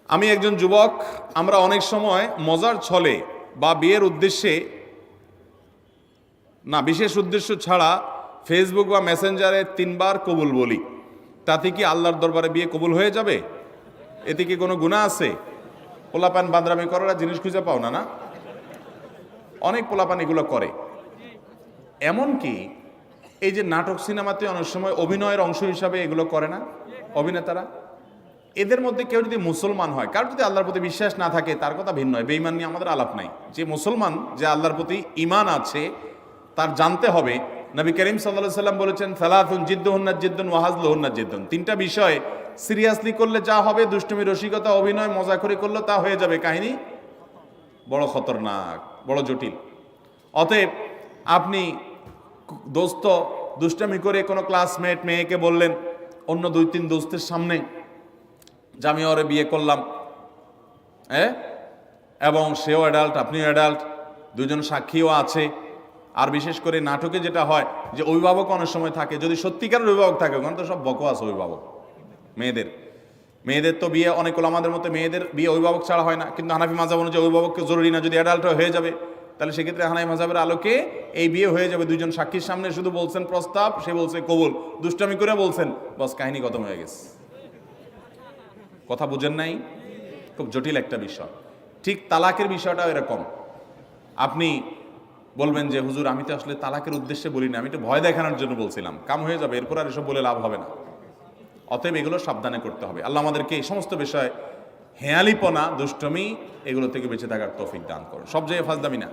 আমি একজন যুবক, আমরা অনেক সময় মজার ছলে বা বিয়ের উদ্দেশ্যে না, বিশেষ উদ্দেশ্য ছাড়া ফেসবুক বা মেসেঞ্জারে 3বার কবুল বলি। তাতে কি আল্লাহর দরবারে বিয়ে কবুল হয়ে যাবে? এতে কি কোনো গুনাহ আছে? পোলাপান বান্দরামি করার জিনিস খুঁজে পাও না? অনেক পোলাপান এগুলো করে। এমনকি এই যে নাটক সিনেমাতে অনেক সময় অভিনয়ের অংশ হিসাবে এগুলো করে না অভিনেতারা? এদের মধ্যে কেউ যদি মুসলমান হয়, কার যদি আল্লাহর প্রতি বিশ্বাস না থাকে তার কথা ভিন্ন হয়, বেঈমান নিয়ে আমাদের আলাপ নাই। যে মুসলমান, যে আল্লাহর প্রতি ঈমান আছে, তার জানতে হবে নবী করিম সাল্লাল্লাহু আলাইহি সাল্লাম বলেছেন, সালাতুন জিদ্দুহুন্না জিদ্দুন ওয়া হাজলুহুন্না জিদ্দুন। 3টা বিষয় সিরিয়াসলি করলে যা হবে, দুষ্টুমি, রসিকতা, অভিনয়, মজাকরি করলে তা হয়ে যাবে কাহিনী বড় খতরনাক, বড় জটিল। অতএব আপনি দোস্ত দুষ্টামি করে কোনো ক্লাসমেট মেয়েকে বললেন অন্য 2-3 দোস্তের সামনে যে আমি ওরে বিয়ে করলাম, এবং সেও অ্যাডাল্ট, আপনিও অ্যাডাল্ট, দুজন সাক্ষীও আছে। আর বিশেষ করে নাটকে যেটা হয় যে অভিভাবক অনেক সময় থাকে, যদি সত্যিকারের অভিভাবক থাকে, ওখানে তো সব বকওয়াস অভিভাবক। মেয়েদের তো বিয়ে অনেক হলো, আমাদের মতো মেয়েদের বিয়ে অভিভাবক ছাড়া হয় না, কিন্তু হানাফি মাযহাব অনুযায়ী অভিভাবককে জরুরি না, যদি অ্যাডাল্ট হয়ে যাবে তাহলে সেক্ষেত্রে হানাফি মাযহাবের আলোকে এই বিয়ে হয়ে যাবে। 2জন সাক্ষীর সামনে শুধু বলছেন প্রস্তাব, সে বলছে কবুল, দুষ্টামি করে বলছেন, বাস কাহিনী খতম হয়ে গেছে। কথা বুঝেন নাই? খুব জটিল একটা বিষয়। ঠিক তালাকের বিষয়টাও এরকম। আপনি বলবেন যে হুজুর আমি তো আসলে তালাকের উদ্দেশ্যে বলি না, আমি তো ভয় দেখানোর জন্য বলছিলাম, কাম হয়ে যাবে, এরপর আর এসব বলে লাভ হবে না। অতএব এগুলো সাবধানে করতে হবে। আল্লাহ আমাদেরকে এই সমস্ত বিষয়, হেয়ালিপনা, দুষ্টমি, এগুলো থেকে বেঁচে থাকার তৌফিক দান করুন। সব জায়গায় ফাজলামি না।